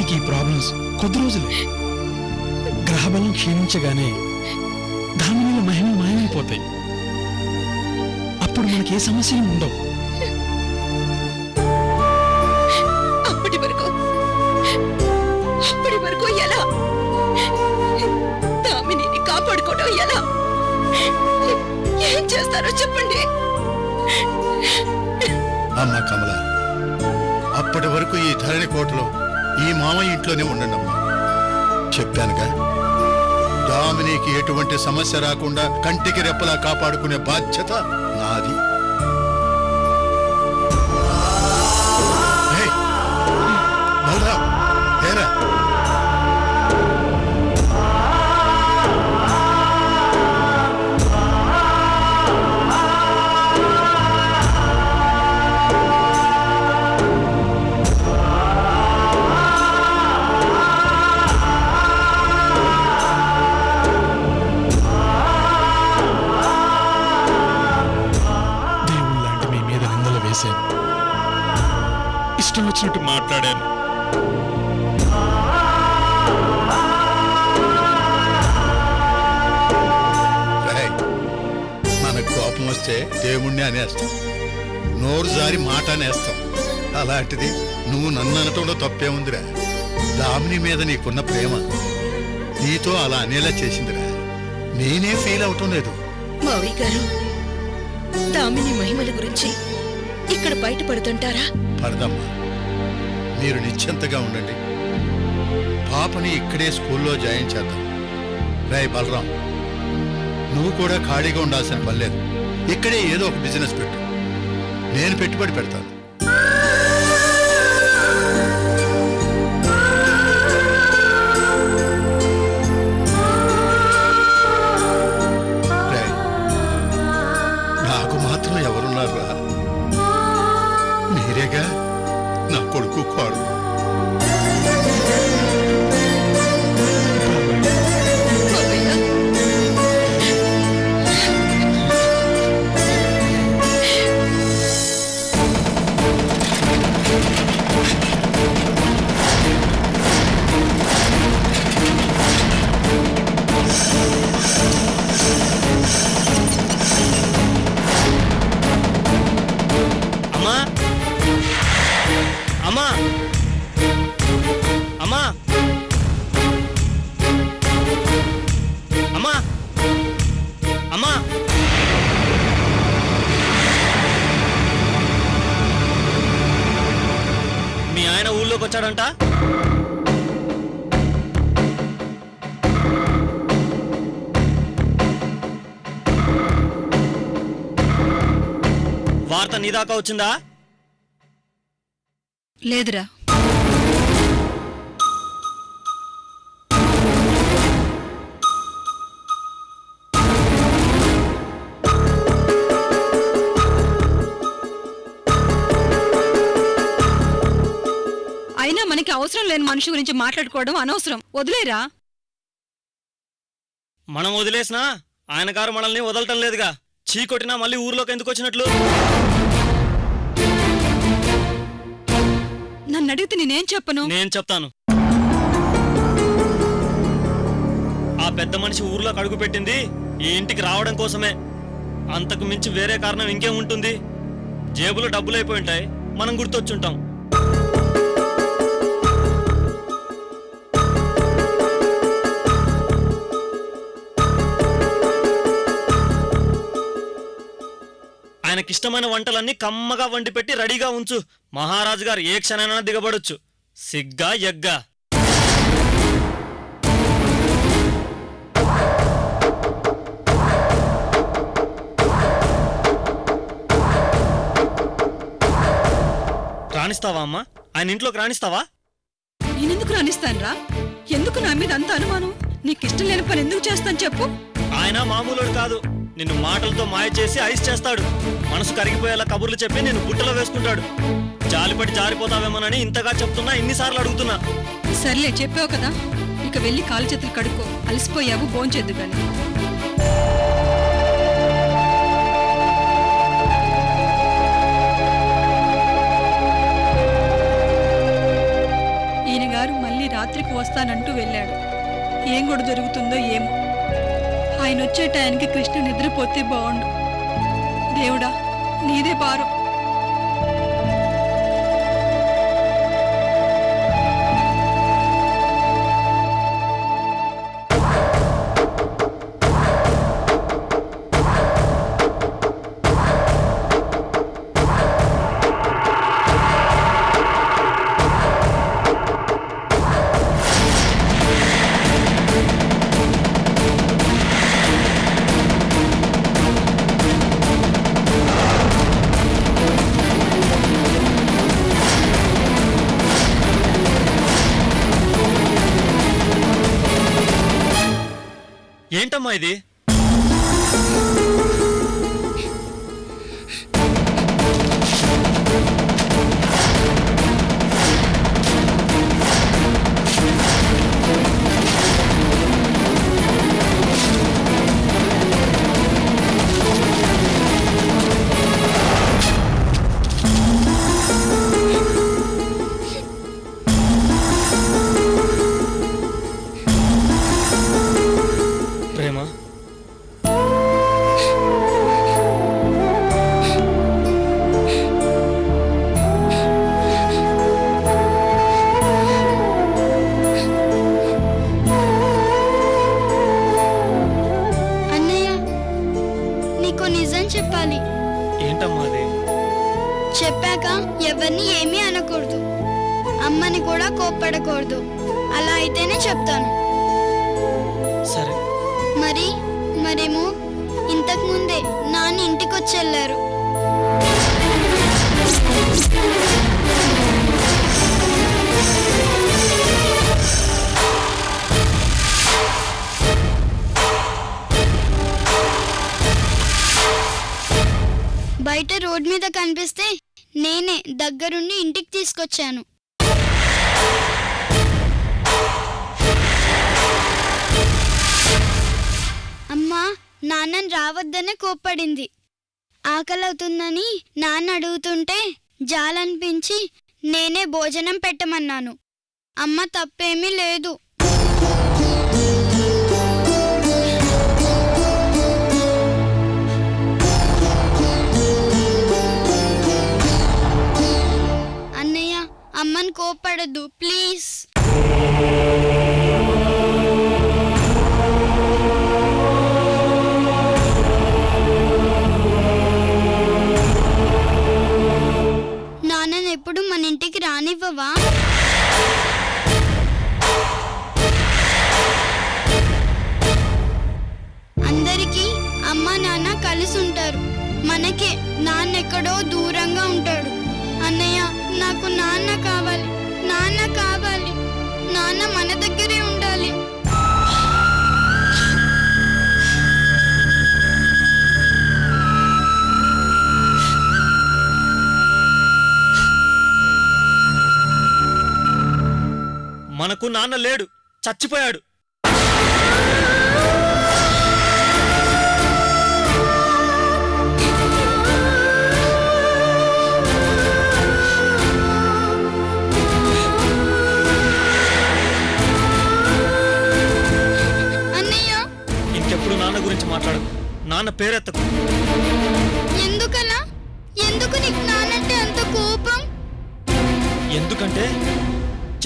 మనకి ఈ ప్రాబ్లమ్స్ కొద్ది రోజులే. గ్రహబలం క్షీణించగానే దామినిలో మహిమలు మాయమైపోతాయి. అప్పుడు మనకి ఏ సమస్యలు ఉండవు. అప్పటి వరకు ఎలా దామినిని కాపాడుకోవడం ఎలా? ఏం చేస్తారో చెప్పండి. అమ్మ కమల, అప్పటి వరకు ఈ ధరణి కోటలో ఈ మామయ్య ఇంట్లోనే ఉండండి అమ్మా. చెప్పానుగా, దామినికి ఎటువంటి సమస్య రాకుండా కంటికి రెప్పలా కాపాడుకునే బాధ్యత నాది. బలరాం, ఏరా దేవుళ్ళంటే మీ మీద నిందలు వేశాను, ఇష్టం వచ్చినట్టు మాట్లాడాను. మనకు కోపం వస్తే దేవుణ్ణి అనేస్తాం, నోరు జారి మాట అనేస్తాం. అలాంటిది నువ్వు నన్ను అనటంలో తప్పే ఉందిరా. దామిని మీద నీకున్న ప్రేమ నీతో అలా అనేలా చేసిందిరా. నేనే ఫీల్ అవటం లేదు. మావయ్య గారు, దామిని మహిమల గురించి ఇక్కడ బయటపడుతుంటారా? పడదమ్మా, మీరు నిశ్చింతగా ఉండండి. పాపని ఇక్కడే స్కూల్లో జాయిన్ చేద్దాం. రాయ్ బలరాం, నువ్వు కూడా ఖాళీగా ఉండాల్సిన పని లేదు. ఇక్కడే ఏదో ఒక బిజినెస్ పెట్టు, నేను పెట్టుబడి పెడతాను. రాయ్, నాకు మాత్రం ఎవరున్నారా? మీరేగా నా కొడుకు కోడలు. మావయ్య, అమ్మా, అమ్మా, అమ్మా, అమ్మా, అమ్మా. మీ ఆయన ఊళ్ళోకి వచ్చాడంట. వార్త నీ దాకా వచ్చిందా? లేదురా. అయినా మనకి అవసరం లేని మనిషి గురించి మాట్లాడుకోవడం అనవసరం. వదిలేరా. మనం వదిలేసినా ఆయన గారు మనల్ని వదలటం లేదుగా. చీకొట్టినా మళ్ళీ ఊర్లోకి ఎందుకు వచ్చినట్లు? నన్ను అడిగితే నేనేం చెప్పను? నేను చెప్తాను. ఆ పెద్ద మనిషి ఊర్లోకి అడుగు పెట్టింది ఈ ఇంటికి రావడం కోసమే. అంతకు మించి వేరే కారణం ఇంకేం ఉంటుంది? జేబులో డబ్బులైపోయి ఉంటాయి, మనం గుర్తొచ్చుంటాం. ఆయనకిష్టమైన వంటలన్నీ కమ్మగా వండి పెట్టి రెడీగా ఉంచు. మహారాజు గారు ఏ క్షణైనా దిగబడొచ్చు. సిగ్గా ఎగ్గా. రాణిస్తావా అమ్మా? ఆయన ఇంట్లోకి రాణిస్తావా? నేనెందుకు రానిస్తానురా? ఎందుకు నా మీద అంత అనుమానం? నీకిష్టం లేని పని ఎందుకు చేస్తాను చెప్పు. ఆయన మామూలుడు కాదు. నిన్ను మాటలతో మాయ చేసి ఐస్ చేస్తాడు. మనసు కరిగిపోయేలా కబుర్లు చెప్పి నిన్ను బుట్టలో వేసుకుంటాడు. జాలిపడి జారిపోతావేమోనని ఇంతగా చెప్తున్నా, ఇన్నిసార్లు అడుగుతున్నా. సర్లే, చెప్పావు కదా, ఇక వెళ్ళి కాలు చేతులు కడుక్కో. అలసిపోయావు, భోంచేద్దు గాని. ఈయన గారు మళ్ళీ రాత్రికి వస్తానంటూ వెళ్ళాడు. ఏం కూడా జరుగుతుందో ఏమో. ఆయన వచ్చే టైంకి కృష్ణ నిద్రపోతే బాగుండు. దేవుడా, నీదే పారు. ఏంటమ్మా ఇది? ప్రేమ, అన్నయ్య, నీకు నిజం చెప్పాలి. ఏంటమ్మా అది? చెప్పాక ఎవరిని ఏమీ అనకూడదు, అమ్మని కూడా కోప్పడకూడదు. అలా అయితేనే చెప్తాను. సరే. మరేమో ఇంతకు ముందే నాన్న ఇంటికొచ్చెళ్ళారు. బయట రోడ్ మీద కనిపిస్తే నేనే దగ్గరుండి ఇంటికి తీసుకొచ్చాను. అమ్మా నాన్నని రావద్దనే కోప్పడింది. ఆకలవుతుందని నాన్న అడుగుతుంటే జాలనిపించి నేనే భోజనం పెట్టమన్నాను. అమ్మ తప్పేమీ లేదు. అన్నయ్య, అమ్మని కోప్పడద్దు ప్లీజ్. నాన్నని ఎప్పుడు మన ఇంటికి రానివ్వవా? అందరికీ అమ్మ నాన్న కలిసి ఉంటారు, మనకే నాన్న ఎక్కడో దూరంగా ఉంటాడు. అన్నయ్య, నాకు నాన్న కావాలి, నాన్న కావాలి. నాన్న మన దగ్గరే ఉండాలి. మనకు నాన్న లేడు, చచ్చిపోయాడు. అన్నయ్య, ఇంకెప్పుడు నాన్న గురించి మాట్లాడు. నాన్న పేరెత్తకు. ఎందుకలా? ఎందుకు నీకు నానంటే అంత కోపం?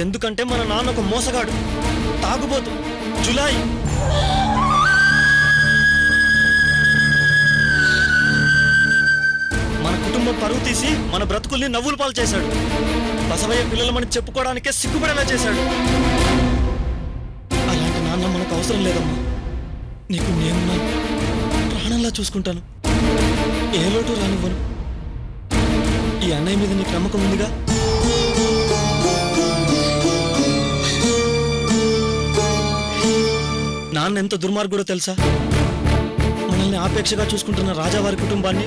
ఎందుకంటే మన నాన్న ఒక మోసగాడు, తాగుబోతు, జులాయి. మన కుటుంబం పరువు తీసి మన బ్రతుకుల్ని నవ్వులు పాలు చేశాడు. బసవయ్య పిల్లలమని చెప్పుకోవడానికే సిగ్గుపడేలా చేశాడు. అలాంటి నాన్న మనకు అవసరం లేదమ్మా. నీకు నేను ప్రాణంలా చూసుకుంటాను, ఏ లోటు రానివ్వను. ఈ అన్నయ్య మీద నీకు నమ్మకం ఉందిగా? నాన్న ఎంత దుర్మార్గుడో తెలుసా? మనల్ని ఆపేక్షగా చూసుకుంటున్న రాజావారి కుటుంబాన్ని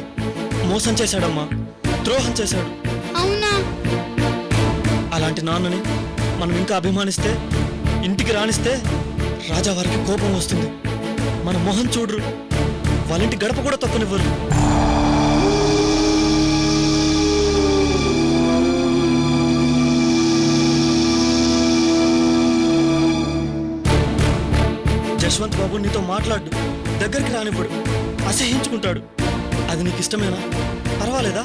మోసం చేశాడమ్మా, ద్రోహం చేశాడు. అవునా? అలాంటి నాన్నని మనం ఇంకా అభిమానిస్తే, ఇంటికి రానిస్తే రాజావారికి కోపం వస్తుంది. మన మొహం చూడరు, వాళ్ళింటి గడప కూడా తొక్కనివ్వరు. బాబు నీతో మాట్లాడు, దగ్గరికి రానివ్వడు, అసహించుకుంటాడు. అది నీకు ఇష్టమేనా? పర్వాలేదా?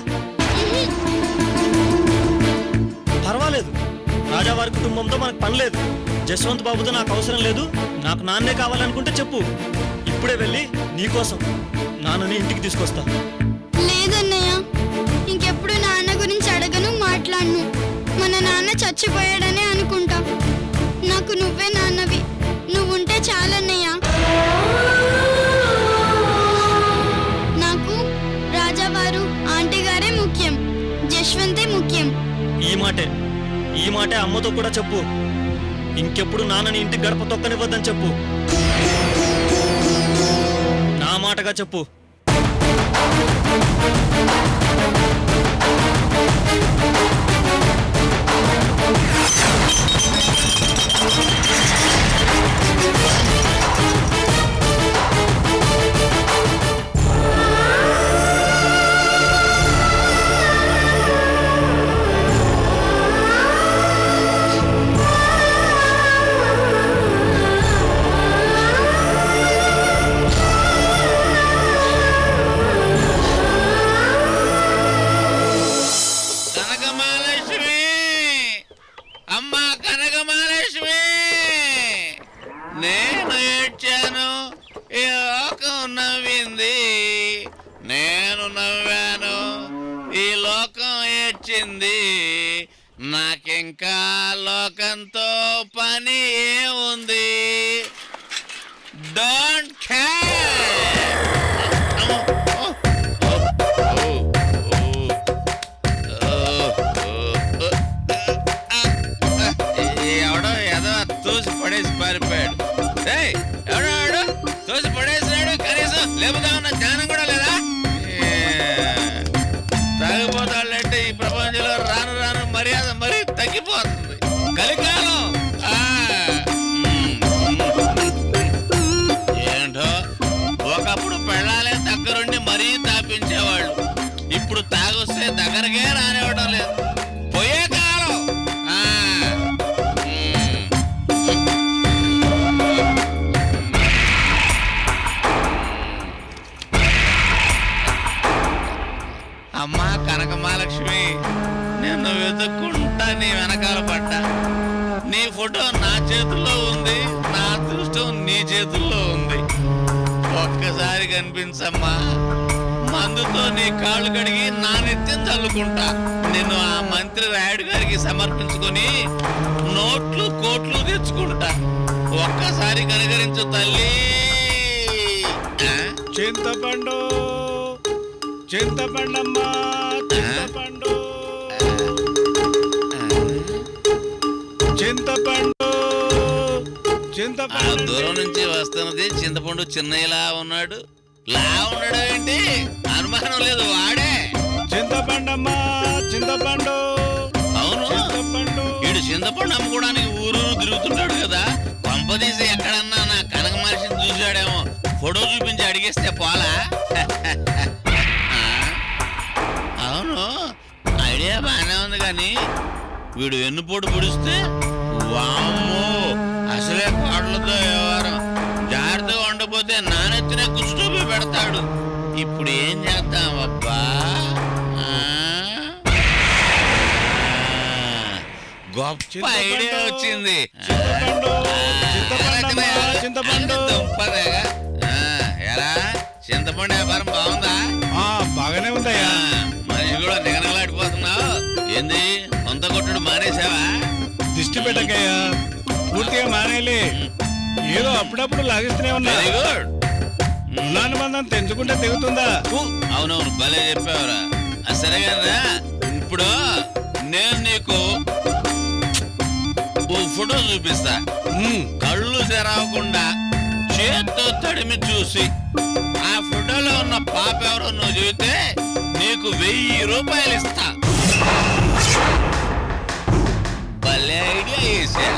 పర్వాలేదు. రాజావారి కుటుంబంతో మనకు పని లేదు. జస్వంత్ బాబుతో నాకు అవసరం లేదు. నాకు నాన్నే కావాలనుకుంటే చెప్పు, ఇప్పుడే వెళ్ళి నీకోసం నాన్నని ఇంటికి తీసుకొస్తా. లేదన్నయ్య, ఇంకెప్పుడు నాన్న గురించి అడగను, మాట్లాడను. మన నాన్న చచ్చిపోయాడనే అనుకుంటా. నాకు నువ్వే నాన్నవి, నువ్వుంటే చాలన్నయ్య. నాకు రాజావారు ఆంటీ గారే ముఖ్యం, జశ్వంతే ముఖ్యం. ఈ మాటే అమ్మతో కూడా చెప్పు. ఇంకెప్పుడు నాన్నని ఇంటికి గడప తొక్కనివ్వద్దని చెప్పు. నా మాటగా చెప్పు. కనకమహాలక్ష్మి, అమ్మా కనకమహాలక్ష్మి, నేను ఏడ్చాను, ఈ లోకం నవ్వింది. నేను నవ్వాను, ఈ లోకం ఏడ్చింది. నాకింకా లోకంతో పని ఏముంది? Don't care. ఎవడో ఏదో తోసి పడేసి పారిపోయాడు. ఎవడో తోసి పడేసినాడు, కనీసం లేపుదామన్న జ్ఞానం కూడా లేదా? తాగిపోతాళ్ళంటే ఈ ప్రపంచంలో రాను రాను మర్యాద మరీ తగ్గిపోతుంది. కలికాలం. ఏంటో ఒకప్పుడు పెళ్ళాలే దగ్గరుండి మరీ తాపించేవాళ్ళు, ఇప్పుడు తాగొస్తే దగ్గరకే రానివ్వడం లేదు. పోయే కాలం. అమ్మా కనకమహాలక్ష్మి, నిన్ను వెతుక్కుంటా నీ వెనకాల పడ్డా. నీ ఫోటో నా చేతుల్లో ఉంది, నా అదృష్టం నీ చేతుల్లో ఉంది. ఒక్కసారి కనిపించమ్మా, మందుతో నీ కాళ్ళు కడిగి నా నెత్తిని చల్లుకుంటా. నిన్ను ఆ మంత్రి రాయుడు గారికి సమర్పించుకొని నోట్లు కోట్లు తెచ్చుకుంటా. ఒక్కసారి కనుగరించు తల్లి. చింతపండు చింతపండమ్మా, చింతపండు చింతపండు చింతపండు. దూరం నుంచి వస్తున్నది చింతపండు చిన్నయ్యలా ఉన్నాడు. లా ఉన్నాడు ఏంటి? అనుమానం లేదు, వాడే చింతపండమ్మా, చింతపండు. అవును, చింతపండు. వీడు చింతపండు అమ్ముకోవడానికి ఊరూరు తిరుగుతుంటాడు కదా. కొంపదీసి ఎక్కడన్నా నా కనక మనిషిని చూశాడేమో, ఫోటో చూపించి అడిగేస్తే పోలా? అవును, ఐడియా బాగానే ఉంది, కానీ వీడు వెన్నుపోటు పొడిస్తే వామ్మో, అసలే కోట్లతో వ్యవహారం. జాగ్రత్తగా ఉండకపోతే నానెత్తినే కుష్ఠూపి పెడతాడు. ఇప్పుడు ఏం చేద్దాం అబ్బా? గొప్ప ఐడియా వచ్చింది. చింతపండు. దుంపదేగా. ఎరా, చింతపండు వ్యాపారం బాగుందా? బాగానే ఉందయ్యా. మనిషి కూడా నిగనలాడిపోతున్నావు ఏంది? సొంత కొట్టుడు మానేసావా? దిష్టి పెట్టకయ్యా, పూర్తిగా మానేలే. ఏదో అప్పుడప్పుడు లాగిస్తూనే ఉన్నా. Very good. అనుబంధం తెంచుకుంటే తెగుతుందా? అవునవును, భలే చెప్పావురా. సరే కదా, ఇప్పుడు నేను నీకు ఓ ఫోటో చూపిస్తా. కళ్ళు తెరవకుండా చేత్తో తడిమి చూసి ఆ ఫోటోలో ఉన్న పాప ఎవరో నువ్వు చెబితే నీకు 1000 రూపాయలు ఇస్తా. భలే ఐడియా చేశా.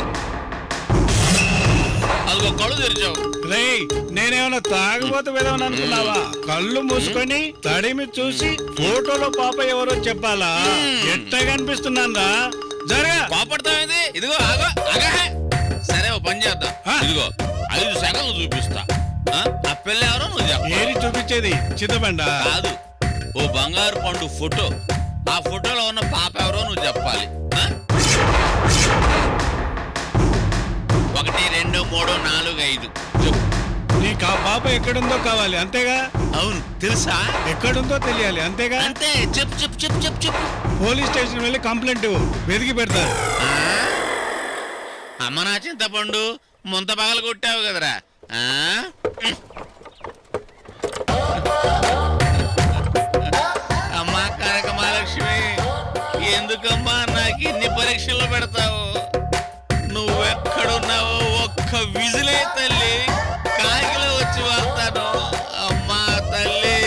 అదిగో కళ్ళు తెరిచావు. రేయ్, నేనేమన్నా తాగుబోతు విధవని అనుకున్నావా? కళ్ళు మూసుకొని తడిమి చూసి ఫోటోలో పాప ఎవరో చెప్పాలా? ఎట్ట కనిపిస్తున్నారా? జరగా కోపడతావేంది? ఇదిగో ఆగో ఆగా. సరే, ఓ పని చేద్దాం. ఇదిగో 5 సెకండ్లు చూపిస్తా. ఆ పిల్ల ఎవరో నువ్వు చెప్పు. ఏది చూపించేది చిత్తబండ? కాదు, ఓ బంగారు పండు ఫోటో. ఆ ఫోటోలో ఉన్న పాప ఎవరో నువ్వు చెప్పాలి. 1 2 3 4 5 చెప్పు. నీకు ఆ పాప ఎక్కడుందో కావాలి అంతేగా? అవును, తెలుసా? ఎక్కడుందో తెలియాలి అంతేగా? అంతే. చెప్పు చెప్పు చెప్పు చెప్పు చెప్పు. పోలీస్ స్టేషన్ వెళ్ళి కంప్లైంట్ ఇవ్వు, వెతికి పెడతారు. అమ్మ నా చింతపండు, ముంత పగలు కొట్టావు కదరా. అమ్మా కనక మహాలక్ష్మి, ఎందుకమ్మా నాకు ఇన్ని పరీక్షలు పెడతావు? నువ్వెక్కడున్నావో ఒక్క విజిలే తల్లి, కాకిలో వచ్చి వాళ్తాను. అమ్మా తల్లి.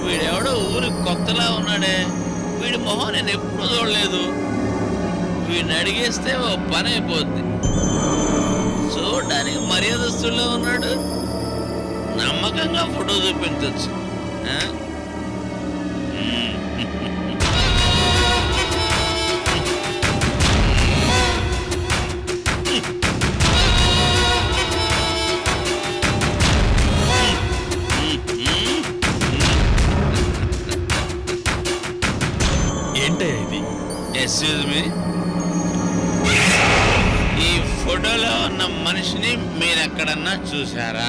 వీడెవడో ఊరికి కొత్తలా ఉన్నాడే. వీడి మొహం నేను ఎప్పుడూ చూడలేదు. వీడిని అడిగేస్తే ఓ పని అయిపోద్ది. చూడడానికి మర్యాదస్తుల్లో ఉన్నాడు. నమ్మకంగా ఫోటో చూపించచ్చు. ఏంటే ఇది? ఎక్స్క్యూజ్ మీ, ఈ ఫోటోలో ఉన్న మనిషిని మీరు ఎక్కడన్నా చూసారా?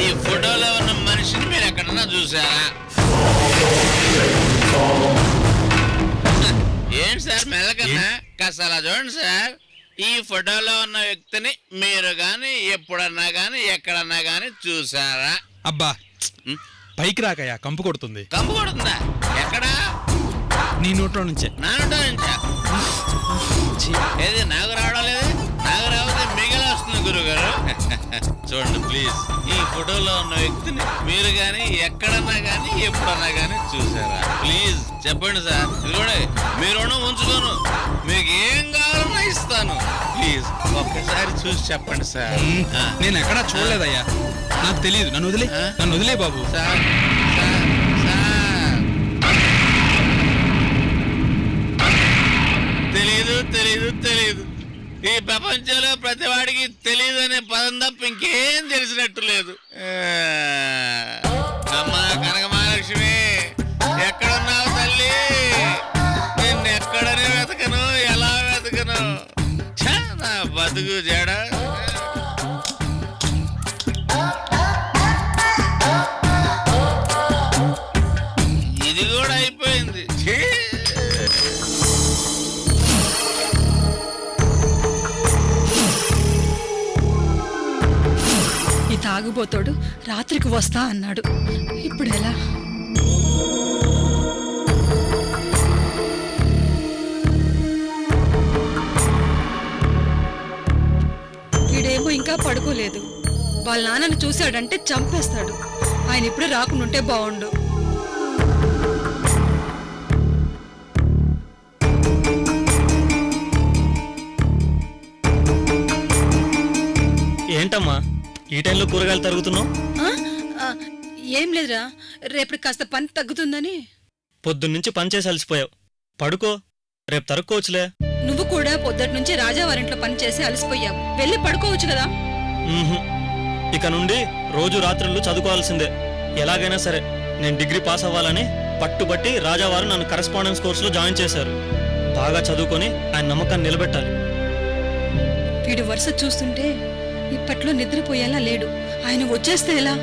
ఈ ఫోటోలో ఉన్న మనిషిని మీరు ఎక్కడన్నా చూసారా? ఏంటి సార్ మెల్లకన్నా కాస్త అలా చూడండి సార్. ఈ ఫోటోలో ఉన్న వ్యక్తిని మీరు గాని ఎప్పుడన్నా గాని ఎక్కడన్నా గాని చూసారా? అబ్బా, పైకి రాకయ్యా, కంపు కొడుతుంది. కంపు కొడుతుందా? ఎక్కడా? నీ నోట్లో నుంచే. నా నోట్లో నుంచా? ఏది నాకు రావడం లేదు? నాకు రాకపోతే మిగిలి వస్తుంది గురుగారు. చూడండి ప్లీజ్, ఈ ఫోటోలో ఉన్న వ్యక్తిని మీరు గాని ఎక్కడన్నా గాని ఎప్పుడన్నా గాని చూసారా? ప్లీజ్ చెప్పండి సార్. ఇదిగోండి, మీ రుణం ఉంచుకోను, మీకు ఏం కావాలన్నా ఇస్తాను. ప్లీజ్ ఒక్కసారి చూసి చెప్పండి సార్. నేను ఎక్కడా చూడలేదయ్యా, నాకు తెలియదు. నన్ను వదిలే బాబు. సార్ సార్ సార్, తెలీదు తెలీదు తెలీదు. ఈ ప్రపంచంలో ప్రతి వాడికి తెలియదు అనే పదం తప్ప ఇంకేం తెలిసినట్టు లేదు. అమ్మా కనక మహాలక్ష్మి, ఎక్కడున్నావు తల్లి? నిన్ను ఎక్కడనే వెతకను, ఎలా వెతకను? ఛా, నా బతుకు జడ. ఇది కూడా అయిపోయింది. ఛీ! ఈ తాగుబోతోడు రాత్రికి వస్తా అన్నాడు. ఇప్పుడు ఎలా? వీడేమో ఇంకా పడుకోలేదు. వాళ్ళ నాన్నని చూశాడంటే చంపేస్తాడు. ఆయన ఇప్పుడు రాకుండాంటే బాగుండు. ఏంటమ్మా ఈ టైంలో కూరగాయలు తరుగుతున్నావు? ఏం లేదురా, రేపు కాస్త పని తగ్గుతుందని. పొద్దున్నుంచి పని చేసి అలసిపోయావు, పడుకో, రేపు తరుక్కోవచ్చులే. నువ్వు కూడా పొద్దుటి నుంచి రాజావారింట్లో పని చేసి అలసిపోయావు, వెళ్ళి పడుకోవచ్చు కదా. ఇక నుండి రోజు రాత్రులు చదువుకోవాల్సిందే. ఎలాగైనా సరే నేను డిగ్రీ పాస్ అవ్వాలని పట్టుబట్టి రాజావారు నన్ను కరెస్పాండెన్స్ కోర్సులో జాయిన్ చేశారు. బాగా చదువుకొని ఆయన నమ్మకాన్ని నిలబెట్టాలి. వీడు వరుస చూస్తుంటే ఇప్పట్లో నిద్రపోయేలా లేడు. ఆయన వచ్చేస్తే ఎలా?